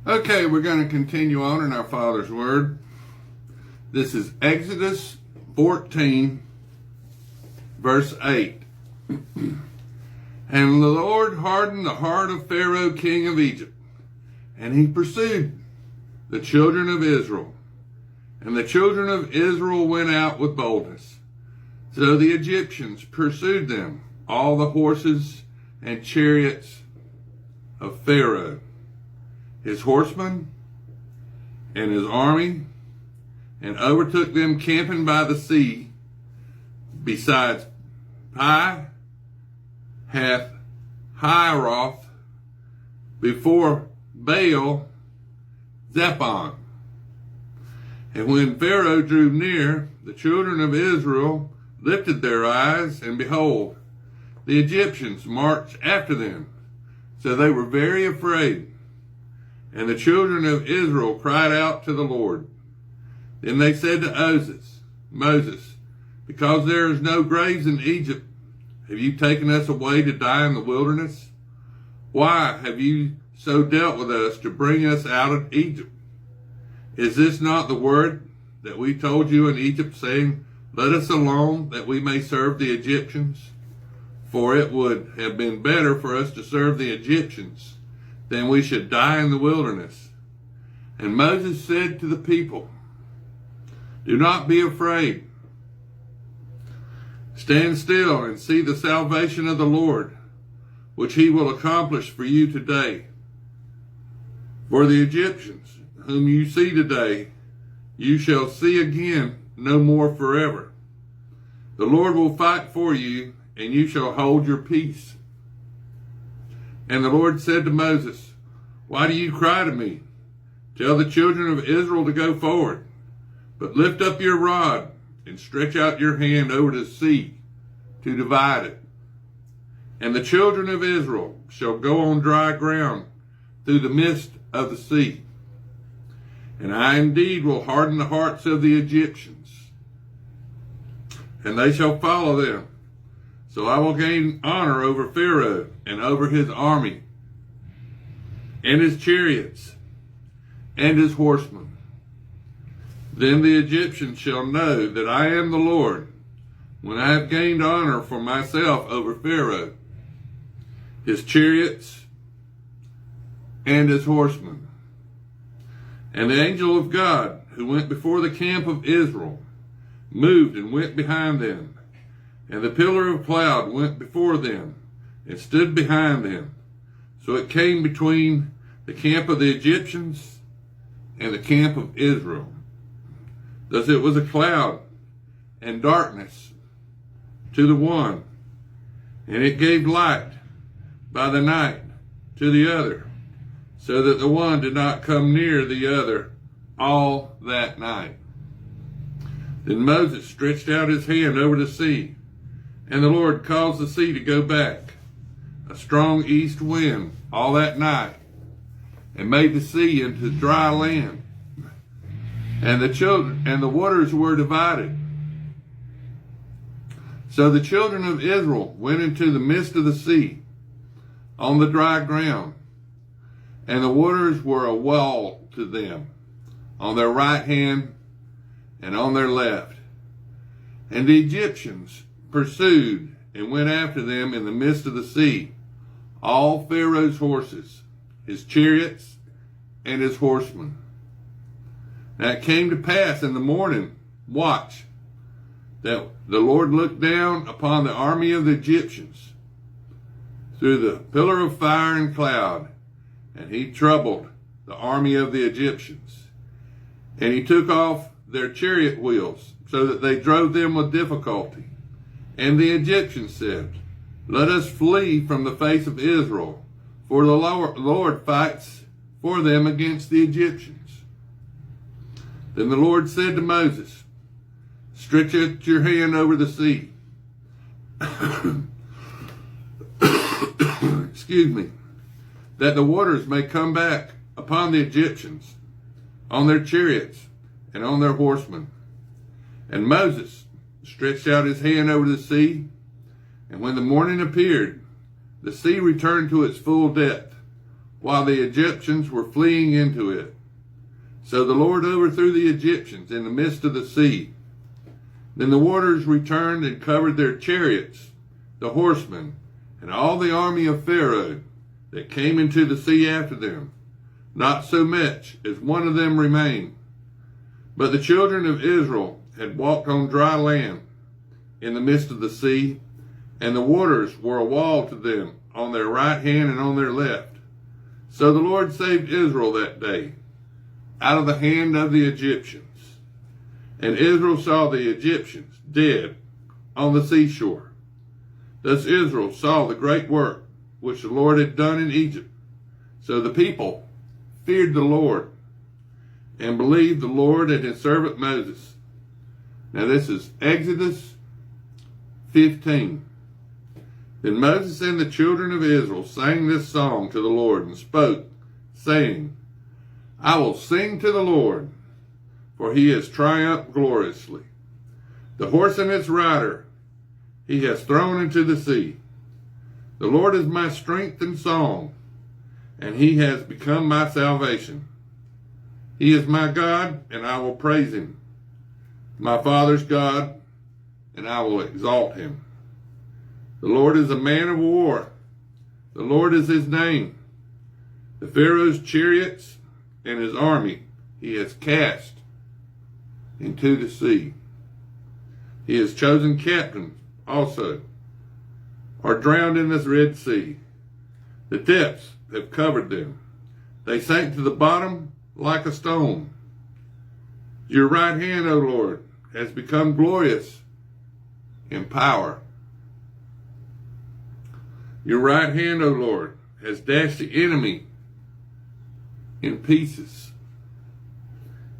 Okay, we're going to continue on in our Father's Word. This is Exodus 14, verse 8. And the Lord hardened the heart of Pharaoh, king of Egypt, and he pursued the children of Israel. And the children of Israel went out with boldness. So the Egyptians pursued them, all the horses and chariots of Pharaoh, his horsemen, and his army, and overtook them camping by the sea, besides Pi hath Hiroth, before Baal Zephon. And when Pharaoh drew near, the children of Israel lifted their eyes, and behold, the Egyptians marched after them. So they were very afraid. And the children of Israel cried out to the Lord. Then they said to Moses, because there is no graves in Egypt, have you taken us away to die in the wilderness? Why have you so dealt with us to bring us out of Egypt? Is this not the word that we told you in Egypt, saying, let us alone, that we may serve the Egyptians? For it would have been better for us to serve the Egyptians than we should die in the wilderness. And Moses said to the people, do not be afraid. Stand still and see the salvation of the Lord, which he will accomplish for you today. For the Egyptians, whom you see today, you shall see again no more forever. The Lord will fight for you, and you shall hold your peace. And the Lord said to Moses, why do you cry to me? Tell the children of Israel to go forward, but lift up your rod and stretch out your hand over the sea to divide it. And the children of Israel shall go on dry ground through the midst of the sea. And I indeed will harden the hearts of the Egyptians, and they shall follow them. So I will gain honor over Pharaoh and over his army, and his chariots, and his horsemen. Then the Egyptians shall know that I am the Lord, when I have gained honor for myself over Pharaoh, his chariots, and his horsemen. And the angel of God, who went before the camp of Israel, moved and went behind them. And the pillar of cloud went before them and stood behind them. So it came between the camp of the Egyptians and the camp of Israel. Thus it was a cloud and darkness to the one, and it gave light by the night to the other, so that the one did not come near the other all that night. Then Moses stretched out his hand over the sea, and the Lord caused the sea to go back, a strong east wind all that night, and made the sea into dry land. And the waters were divided. So the children of Israel went into the midst of the sea on the dry ground, and the waters were a wall to them on their right hand and on their left. And the Egyptians pursued and went after them in the midst of the sea, all Pharaoh's horses, his chariots, and his horsemen. Now it came to pass in the morning watch that the Lord looked down upon the army of the Egyptians through the pillar of fire and cloud, and he troubled the army of the Egyptians. And he took off their chariot wheels, so that they drove them with difficulty. And the Egyptians said, let us flee from the face of Israel, for the Lord fights for them against the Egyptians. Then the Lord said to Moses, stretch out your hand over the sea. Excuse me. That the waters may come back upon the Egyptians, on their chariots, and on their horsemen. And Moses stretched out his hand over the sea, and when the morning appeared, the sea returned to its full depth, while the Egyptians were fleeing into it. So the Lord overthrew the Egyptians in the midst of the sea. Then the waters returned and covered their chariots, the horsemen, and all the army of Pharaoh that came into the sea after them. Not so much as one of them remained. But the children of Israel had walked on dry land in the midst of the sea, and the waters were a wall to them on their right hand and on their left. So the Lord saved Israel that day out of the hand of the Egyptians. And Israel saw the Egyptians dead on the seashore. Thus Israel saw the great work which the Lord had done in Egypt. So the people feared the Lord and believed the Lord and his servant Moses. Now this is Exodus 15. Then Moses and the children of Israel sang this song to the Lord and spoke, saying, I will sing to the Lord, for he has triumphed gloriously. The horse and its rider he has thrown into the sea. The Lord is my strength and song, and he has become my salvation. He is my God, and I will praise him, my father's God, and I will exalt him. The Lord is a man of war. The Lord is his name. The Pharaoh's chariots and his army he has cast into the sea. He has chosen captains also, are drowned in this Red Sea. The depths have covered them. They sank to the bottom like a stone. Your right hand, O Lord, has become glorious in power. Your right hand, O Lord, has dashed the enemy in pieces.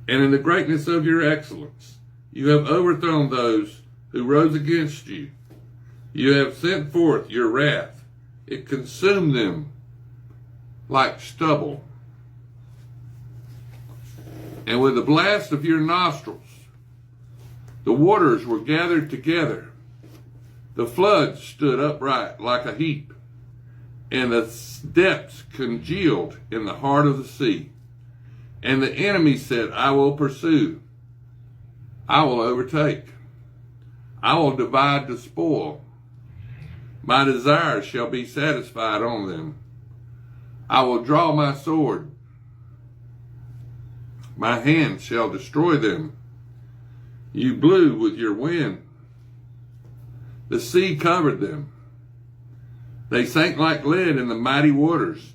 And in the greatness of your excellence, you have overthrown those who rose against you. You have sent forth your wrath. It consumed them like stubble. And with the blast of your nostrils, the waters were gathered together. The floods stood upright like a heap, and the depths congealed in the heart of the sea. And the enemy said, I will pursue. I will overtake. I will divide the spoil. My desires shall be satisfied on them. I will draw my sword. My hand shall destroy them. You blew with your wind. The sea covered them. They sank like lead in the mighty waters.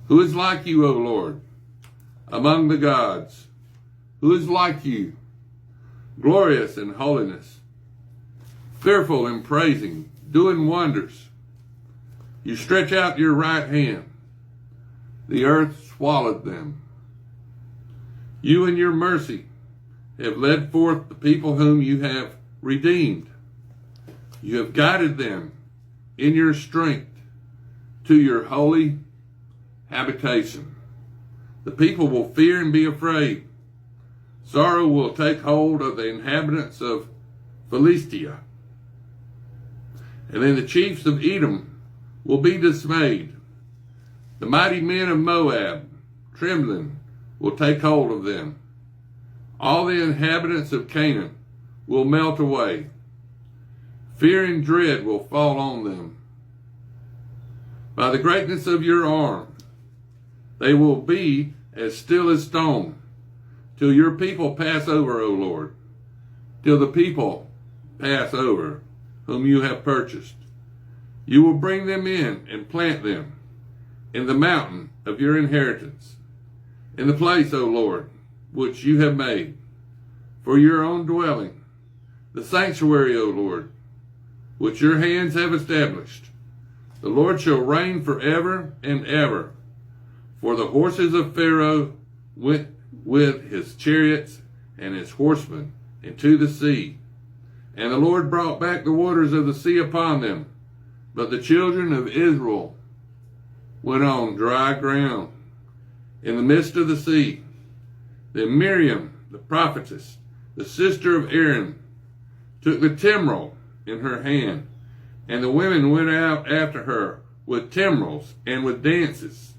Who is like you, O Lord, among the gods? Who is like you, glorious in holiness, fearful in praising, doing wonders? You stretch out your right hand. The earth swallowed them. You in your mercy have led forth the people whom you have redeemed. You have guided them in your strength to your holy habitation. The people will fear and be afraid. Sorrow will take hold of the inhabitants of Philistia. And then the chiefs of Edom will be dismayed. The mighty men of Moab, trembling, will take hold of them. All the inhabitants of Canaan will melt away. Fear and dread will fall on them. By the greatness of your arm, they will be as still as stone, till your people pass over, O Lord, till the people pass over, whom you have purchased. You will bring them in and plant them in the mountain of your inheritance, in the place, O Lord, which you have made for your own dwelling, the sanctuary, O Lord, which your hands have established. The Lord shall reign forever and ever. For the horses of Pharaoh went with his chariots and his horsemen into the sea. And the Lord brought back the waters of the sea upon them. But the children of Israel went on dry ground in the midst of the sea. Then Miriam, the prophetess, the sister of Aaron, took the timbrel in her hand, and the women went out after her with timbrels and with dances.